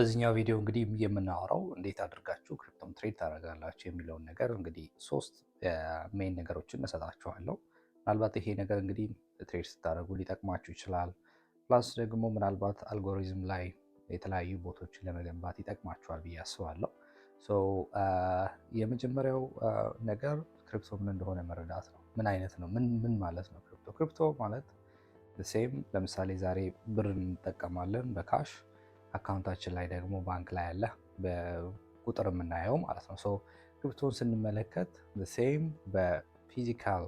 በዚህኛው ቪዲዮ እንግዲህ የምናወራው እንዴት አድርጋችሁ ክሪፕቶን ትሬድ ታደርጋላችሁ የሚለውን ነገር እንግዲህ ሶስት ሜን ነገሮችን እሰጣችኋለሁ። ምናልባት ይሄ ነገር እንግዲህ ትሬድ ስታደርጉ ሊጠቅማችሁ ይችላል። ፕላስ ደግሞ ምናልባት አልጎሪዝም ላይ የተለያዩ ቦቶችን ለመገንባት ይጠቅማችኋል ብዬ አስባለሁ። የመጀመሪያው ነገር ክሪፕቶ ምን እንደሆነ መረዳት ነው። ምን አይነት ነው? ምን ማለት ነው ክሪፕቶ? ክሪፕቶ ማለት ሴም ለምሳሌ ዛሬ ብር እንጠቀማለን በካሽ አካውንታችን ላይ ደግሞ ባንክ ላይ አለ በቁጥር የምናየው ማለት ነው። ክሪፕቶን ስንመለከት ሴም በፊዚካል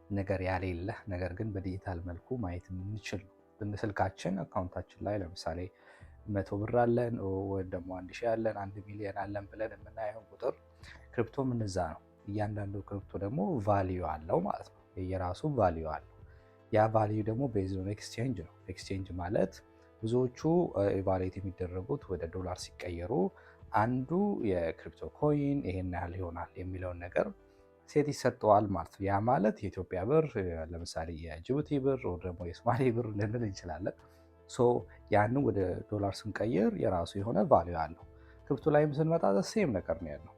ነገር ያሌለ ነገር ግን በዲጂታል መልኩ ማየት የምንችል ስልካችን አካውንታችን ላይ ለምሳሌ 100 ብር አለን ወይ ደግሞ 1000 አለን 1 ሚሊዮን አለን ብለን የምናየው ቁጥር ክሪፕቶም እንደዛ ነው። እያንዳንዱ ክሪፕቶ ደግሞ ቫልዩ አለው ማለት ነው። የራሱ ቫልዩ አለው። ያ ቫልዩ ደግሞ ቤዝድ ኦን ኤክስቼንጅ ነው። ኤክስቼንጅ ማለት ብዙዎቹ ኢቫሉዌት የሚደረጉት ወደ ዶላር ሲቀየሩ አንዱ የክሪፕቶ ኮይን ይሄን ያህል ይሆናል የሚለውን ነገር ሴት ይሰጠዋል ማለት ነው። ያ ማለት የኢትዮጵያ ብር ለምሳሌ የጅቡቲ ብር ወይ ደግሞ የሶማሌ ብር ልንል እንችላለን። ያንን ወደ ዶላር ስንቀይር የራሱ የሆነ ቫልዩ አለው። ክሪፕቶ ላይም ስንመጣ ሴም ነገር ነው ያለው።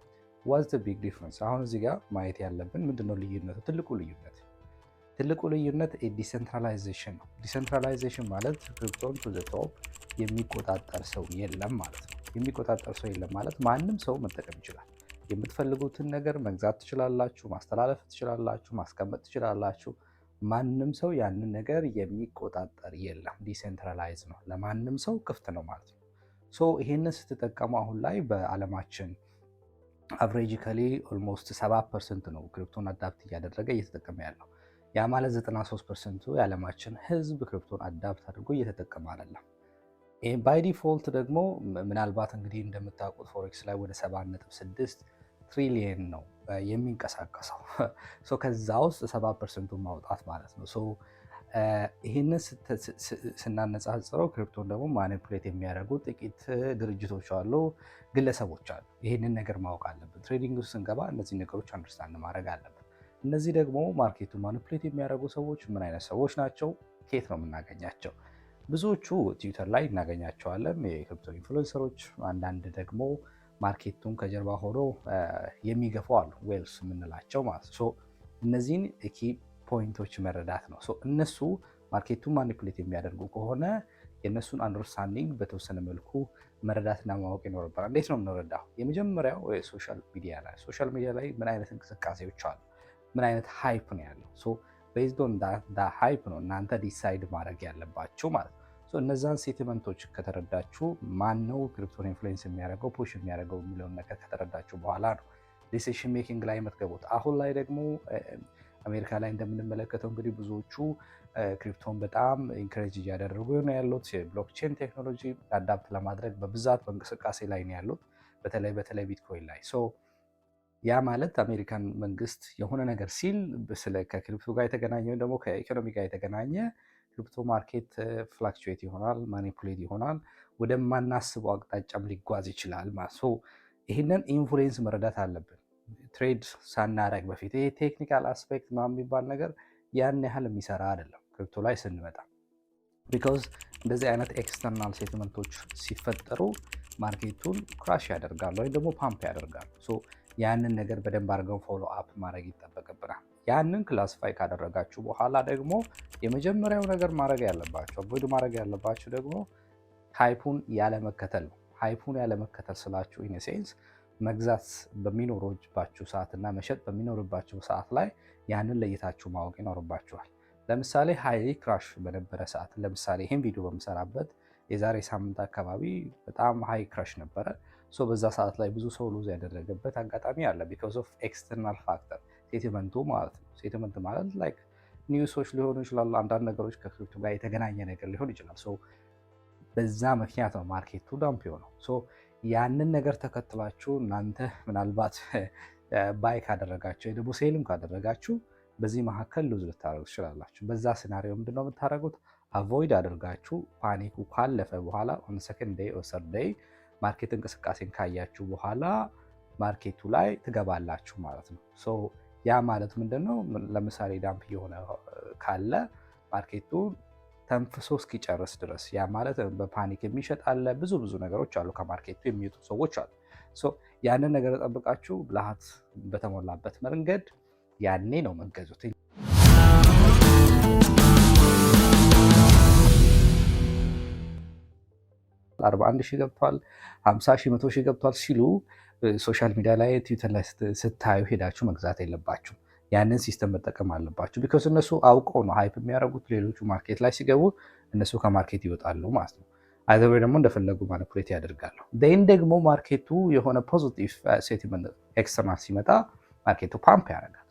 ዋትስ ዘ ቢግ ዲፍረንስ? አሁን እዚህ ጋር ማየት ያለብን ምንድነው ልዩነቱ? ትልቁ ልዩነት ዲሴንትራላይዜሽን ነው። ዲሴንትራላይዜሽን ማለት ክሪፕቶን ቱ ዘ ቶፕ የሚቆጣጠር ሰው የለም ማለት ነው። የሚቆጣጠር ሰው የለም ማለት ማንም ሰው መጠቀም ይችላል። የምትፈልጉትን ነገር መግዛት ትችላላችሁ፣ ማስተላለፍ ትችላላችሁ፣ ማስቀመጥ ትችላላችሁ። ማንም ሰው ያንን ነገር የሚቆጣጠር የለም። ዲሴንትራላይዝ ነው፣ ለማንም ሰው ክፍት ነው ማለት ነው። ይሄንን ስትጠቀሙ አሁን ላይ በዓለማችን አቨሬጂካሊ ኦልሞስት 7% ነው ክሪፕቶን አዳፕት እያደረገ እየተጠቀመ ያለው። ያ ማለት 93%ቱ የዓለማችን ህዝብ ክሪፕቶን አዳፕት አድርጎ እየተጠቀመ አይደለም። ባይ ዲፎልት ደግሞ ምናልባት እንግዲህ እንደምታውቁት ፎሬክስ ላይ ወደ 7.6 ትሪሊየን ነው የሚንቀሳቀሰው። ከዛ ውስጥ 7%ቱን ማውጣት ማለት ነው። ይህንን ስናነጻጽረው ክሪፕቶን ደግሞ ማኒፑሌት የሚያደርጉ ጥቂት ድርጅቶች አሉ፣ ግለሰቦች አሉ። ይህንን ነገር ማወቅ አለብን። ትሬዲንግ ውስጥ ስንገባ እነዚህ ነገሮች አንደርስታንድ ማድረግ አለብን። እነዚህ ደግሞ ማርኬቱን ማኒፑሌት የሚያደርጉ ሰዎች ምን አይነት ሰዎች ናቸው? ከየት ነው የምናገኛቸው? ብዙዎቹ ትዊተር ላይ እናገኛቸዋለን፣ የክሪፕቶ ኢንፍሉዌንሰሮች። አንዳንድ ደግሞ ማርኬቱን ከጀርባ ሆኖ የሚገፉ አሉ፣ ዌልስ የምንላቸው ማለት ነው። እነዚህን ኪ ፖይንቶች መረዳት ነው። እነሱ ማርኬቱን ማኒፑሌት የሚያደርጉ ከሆነ የእነሱን አንደርስታንዲንግ በተወሰነ መልኩ መረዳትና ማወቅ ይኖርብናል። እንዴት ነው የምንረዳው? የመጀመሪያው ሶሻል ሚዲያ ላይ ምን አይነት እንቅስቃሴዎች አሉ? ምን አይነት ሃይፕ ነው ያለው? ቤዝድ ኦን ሃይፕ ነው እናንተ ዲሳይድ ማድረግ ያለባችሁ ማለት ነው። እነዛን ሴቲመንቶች ከተረዳችሁ ማን ነው ክሪፕቶን ኢንፍሉዌንስ የሚያደርገው ፑሽ የሚያደርገው የሚለውን ነገር ከተረዳችሁ በኋላ ነው ዲሲሽን ሜኪንግ ላይ የምትገቡት። አሁን ላይ ደግሞ አሜሪካ ላይ እንደምንመለከተው እንግዲህ ብዙዎቹ ክሪፕቶን በጣም ኢንከሬጅ እያደረጉ ነው ያሉት። የብሎክቼን ቴክኖሎጂ አዳፕት ለማድረግ በብዛት በእንቅስቃሴ ላይ ነው ያሉት፣ በተለይ ቢትኮይን ላይ። ያ ማለት አሜሪካን መንግስት የሆነ ነገር ሲል ከክሪፕቶ ጋር የተገናኘ ወይም ደግሞ ከኢኮኖሚ ጋር የተገናኘ ክሪፕቶ ማርኬት ፍላክቹዌት ይሆናል፣ ማኒፑሌት ይሆናል፣ ወደማናስበው አቅጣጫም ሊጓዝ ይችላል ማለት። ይህንን ኢንፍሉዌንስ መረዳት አለብን ትሬድ ሳናረግ በፊት። ይሄ ቴክኒካል አስፔክት የሚባል ነገር ያን ያህል የሚሰራ አይደለም ክሪፕቶ ላይ ስንመጣ። ቢካዝ እንደዚህ አይነት ኤክስተርናል ሴትመንቶች ሲፈጠሩ ማርኬቱን ክራሽ ያደርጋሉ ወይም ደግሞ ፓምፕ ያደርጋሉ። ያንን ነገር በደንብ አድርገን ፎሎ አፕ ማድረግ ይጠበቅብናል። ያንን ክላሲፋይ ካደረጋችሁ በኋላ ደግሞ የመጀመሪያው ነገር ማድረግ ያለባችሁ ደግሞ ሃይፑን ያለመከተል ነው። ሃይፑን ያለመከተል ስላችሁ ኢን ሴንስ መግዛት በሚኖርባችሁ ሰዓት እና መሸጥ በሚኖርባችሁ ሰዓት ላይ ያንን ለይታችሁ ማወቅ ይኖርባችኋል። ለምሳሌ ሃይሊ ክራሽ በነበረ ሰዓት፣ ለምሳሌ ይህን ቪዲዮ በምሰራበት የዛሬ ሳምንት አካባቢ በጣም ሃይ ክራሽ ነበረ። በዛ ሰዓት ላይ ብዙ ሰው ሉዝ ያደረገበት አጋጣሚ አለ። ቢኮዝ ኦፍ ኤክስተርናል ፋክተር ሴቲመንቱ ማለት ነው። ሴቲመንት ማለት ላይክ ኒውሶች ሊሆኑ ይችላሉ። አንዳንድ ነገሮች ከክሪፕቶ ጋር የተገናኘ ነገር ሊሆን ይችላል። በዛ ምክንያት ነው ማርኬቱ ዳምፕ የሆነው። ያንን ነገር ተከትላችሁ እናንተ ምናልባት ባይ ካደረጋችሁ ደግሞ ሴልም ካደረጋችሁ በዚህ መካከል ሉዝ ልታደርጉ ትችላላችሁ። በዛ ሲናሪዮ ምንድነው የምታደርጉት? አቮይድ አድርጋችሁ ፓኒኩ ካለፈ በኋላ ኦን ሰከንድ ዴይ ኦር ሰርድ ዴይ ማርኬት እንቅስቃሴን ካያችሁ በኋላ ማርኬቱ ላይ ትገባላችሁ ማለት ነው። ያ ማለት ምንድነው? ለምሳሌ ዳምፕ የሆነ ካለ ማርኬቱ ተንፍሶ እስኪጨርስ ድረስ። ያ ማለት በፓኒክ የሚሸጥ አለ፣ ብዙ ነገሮች አሉ፣ ከማርኬቱ የሚወጡ ሰዎች አሉ። ያንን ነገር ጠብቃችሁ ብልሃት በተሞላበት መንገድ ያኔ ነው መገዙት። 41 ሺህ ገብቷል፣ 50 ሺህ፣ 100 ሺህ ገብቷል ሲሉ ሶሻል ሚዲያ ላይ ትዊተር ላይ ስታዩ ሄዳችሁ መግዛት የለባችሁ። ያንን ሲስተም መጠቀም አለባችሁ። ቢኮዝ እነሱ አውቀው ነው ሃይፕ የሚያደርጉት። ሌሎቹ ማርኬት ላይ ሲገቡ እነሱ ከማርኬት ይወጣሉ ማለት ነው። አይዘር ደግሞ እንደፈለጉ ማኒፑሌት ያደርጋሉ። ደን ደግሞ ማርኬቱ የሆነ ፖዚቲቭ ሴንቲመንት ኤክስተርናል ሲመጣ ማርኬቱ ፓምፕ ያደርጋል።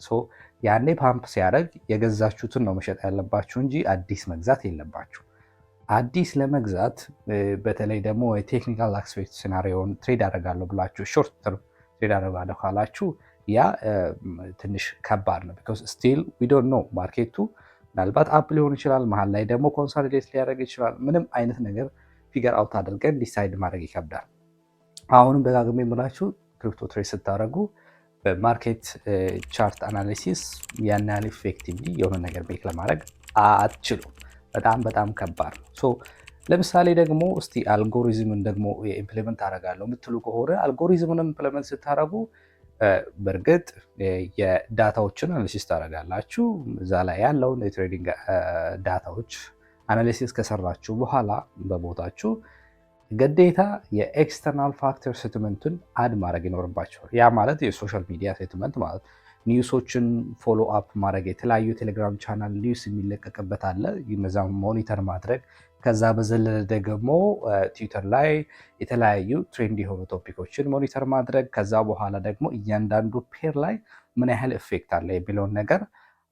ያኔ ፓምፕ ሲያደርግ የገዛችሁትን ነው መሸጥ ያለባችሁ እንጂ አዲስ መግዛት የለባችሁ። አዲስ ለመግዛት በተለይ ደግሞ የቴክኒካል አስፔክት ሲናሪዮን ትሬድ አደርጋለሁ ብላችሁ ሾርት ተርም ትሬድ አደርጋለሁ ካላችሁ ያ ትንሽ ከባድ ነው። ቢኮዝ ስቲል ዊ ዶንት ኖ ማርኬቱ ምናልባት አፕ ሊሆን ይችላል፣ መሀል ላይ ደግሞ ኮንሶሊዴት ሊያደርግ ይችላል። ምንም አይነት ነገር ፊገር አውት አድርገን ዲሳይድ ማድረግ ይከብዳል። አሁንም ደጋግሜ የምላችሁ ክሪፕቶ ትሬድ ስታደርጉ በማርኬት ቻርት አናሊሲስ ያን ያህል ኢፌክቲቭሊ የሆነ ነገር ሜክ ለማድረግ አትችሉም። በጣም ከባድ ነው። ለምሳሌ ደግሞ እስቲ አልጎሪዝምን ደግሞ ኢምፕሊመንት አደርጋለሁ የምትሉ ከሆነ አልጎሪዝምን ኢምፕሊመንት ስታደርጉ በእርግጥ የዳታዎችን አናሊሲስ ታደርጋላችሁ። እዛ ላይ ያለውን የትሬዲንግ ዳታዎች አናሊሲስ ከሰራችሁ በኋላ በቦታችሁ ግዴታ የኤክስተርናል ፋክተር ሴትመንትን አድ ማድረግ ይኖርባቸዋል። ያ ማለት የሶሻል ሚዲያ ሴትመንት ማለት ኒውሶችን ፎሎ አፕ ማድረግ፣ የተለያዩ ቴሌግራም ቻናል ኒውስ የሚለቀቅበት አለ፣ እነዛ ሞኒተር ማድረግ። ከዛ በዘለለ ደግሞ ትዊተር ላይ የተለያዩ ትሬንድ የሆኑ ቶፒኮችን ሞኒተር ማድረግ። ከዛ በኋላ ደግሞ እያንዳንዱ ፔር ላይ ምን ያህል ኢፌክት አለ የሚለውን ነገር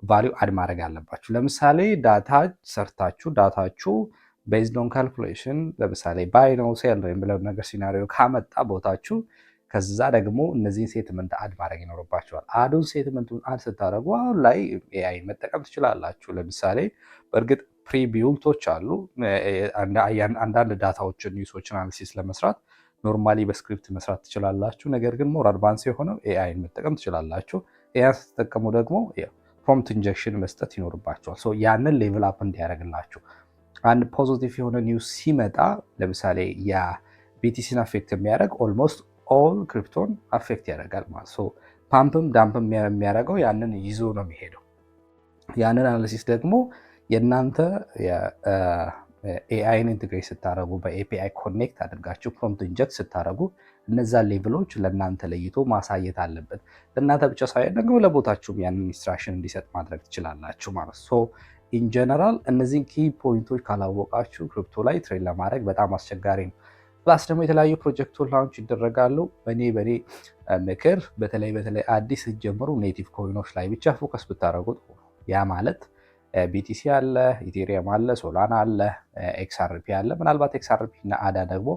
ቫሊዩ አድ ማድረግ አለባችሁ። ለምሳሌ ዳታ ሰርታችሁ ዳታችሁ ቤዝድ ኦን ካልኩሌሽን ለምሳሌ ባይ ነው ሴል ነው የሚለው ነገር ሲናሪዮ ካመጣ ቦታችሁ ከዛ ደግሞ እነዚህን ሴትመንት አድ ማድረግ ይኖርባቸዋል። አዱን ሴትመንቱን አድ ስታደርጉ አሁን ላይ ኤአይ መጠቀም ትችላላችሁ። ለምሳሌ በእርግጥ ፕሪቢውልቶች አሉ። አንዳንድ ዳታዎችን ኒውሶችን አናሊሲስ ለመስራት ኖርማሊ በስክሪፕት መስራት ትችላላችሁ። ነገር ግን ሞር አድቫንስ የሆነው ኤአይን መጠቀም ትችላላችሁ። ኤአይን ስትጠቀሙ ደግሞ ፕሮምፕት ኢንጀክሽን መስጠት ይኖርባቸዋል። ያንን ሌቭል አፕ እንዲያደርግላችሁ አንድ ፖዚቲቭ የሆነ ኒውስ ሲመጣ ለምሳሌ ያ ቢቲሲን አፌክት የሚያደርግ ኦልሞስት ኦል ክሪፕቶን አፌክት ያደርጋል ማለት ነው። ፓምፕም ዳምፕም የሚያደርገው ያንን ይዞ ነው የሚሄደው። ያንን አናሊሲስ ደግሞ የእናንተ ኤአይን ኢንቴግሬት ስታደረጉ በኤፒአይ ኮኔክት አድርጋችሁ ፕሮምፕት ኢንጀክት ስታደረጉ እነዛ ሌቭሎች ለእናንተ ለይቶ ማሳየት አለበት። ለእናንተ ብቻ ሳይሆን ደግሞ ለቦታችሁም ያንን ኢንስትራክሽን እንዲሰጥ ማድረግ ትችላላችሁ ማለት ነው። ኢን ጀነራል እነዚህን ኪ ፖይንቶች ካላወቃችሁ ክሪፕቶ ላይ ትሬድ ለማድረግ በጣም አስቸጋሪ ነው። ፕላስ ደግሞ የተለያዩ ፕሮጀክቶች ላውንች ይደረጋሉ። በእኔ ምክር በተለይ አዲስ ጀምሩ ኔቲቭ ኮይኖች ላይ ብቻ ፎከስ ብታደረጉት፣ ያ ማለት ቢቲሲ አለ፣ ኢቴሪየም አለ፣ ሶላና አለ፣ ኤክስአርፒ አለ። ምናልባት ኤክስአርፒ እና አዳ ደግሞ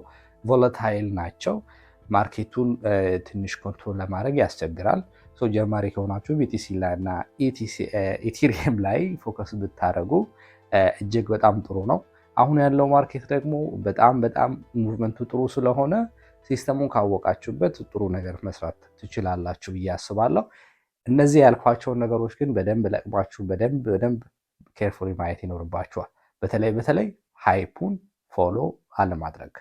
ቮለታይል ናቸው። ማርኬቱን ትንሽ ኮንትሮል ለማድረግ ያስቸግራል። ጀማሪ ከሆናችሁ ቢቲሲ ላይ እና ኢቴሪየም ላይ ፎከስ ብታደረጉ እጅግ በጣም ጥሩ ነው። አሁን ያለው ማርኬት ደግሞ በጣም ሙቭመንቱ ጥሩ ስለሆነ ሲስተሙን ካወቃችሁበት ጥሩ ነገር መስራት ትችላላችሁ ብዬ አስባለሁ። እነዚህ ያልኳቸውን ነገሮች ግን በደንብ ለቅማችሁ በደንብ ኬርፉሊ ማየት ይኖርባችኋል። በተለይ ሃይፑን ፎሎ አለማድረግ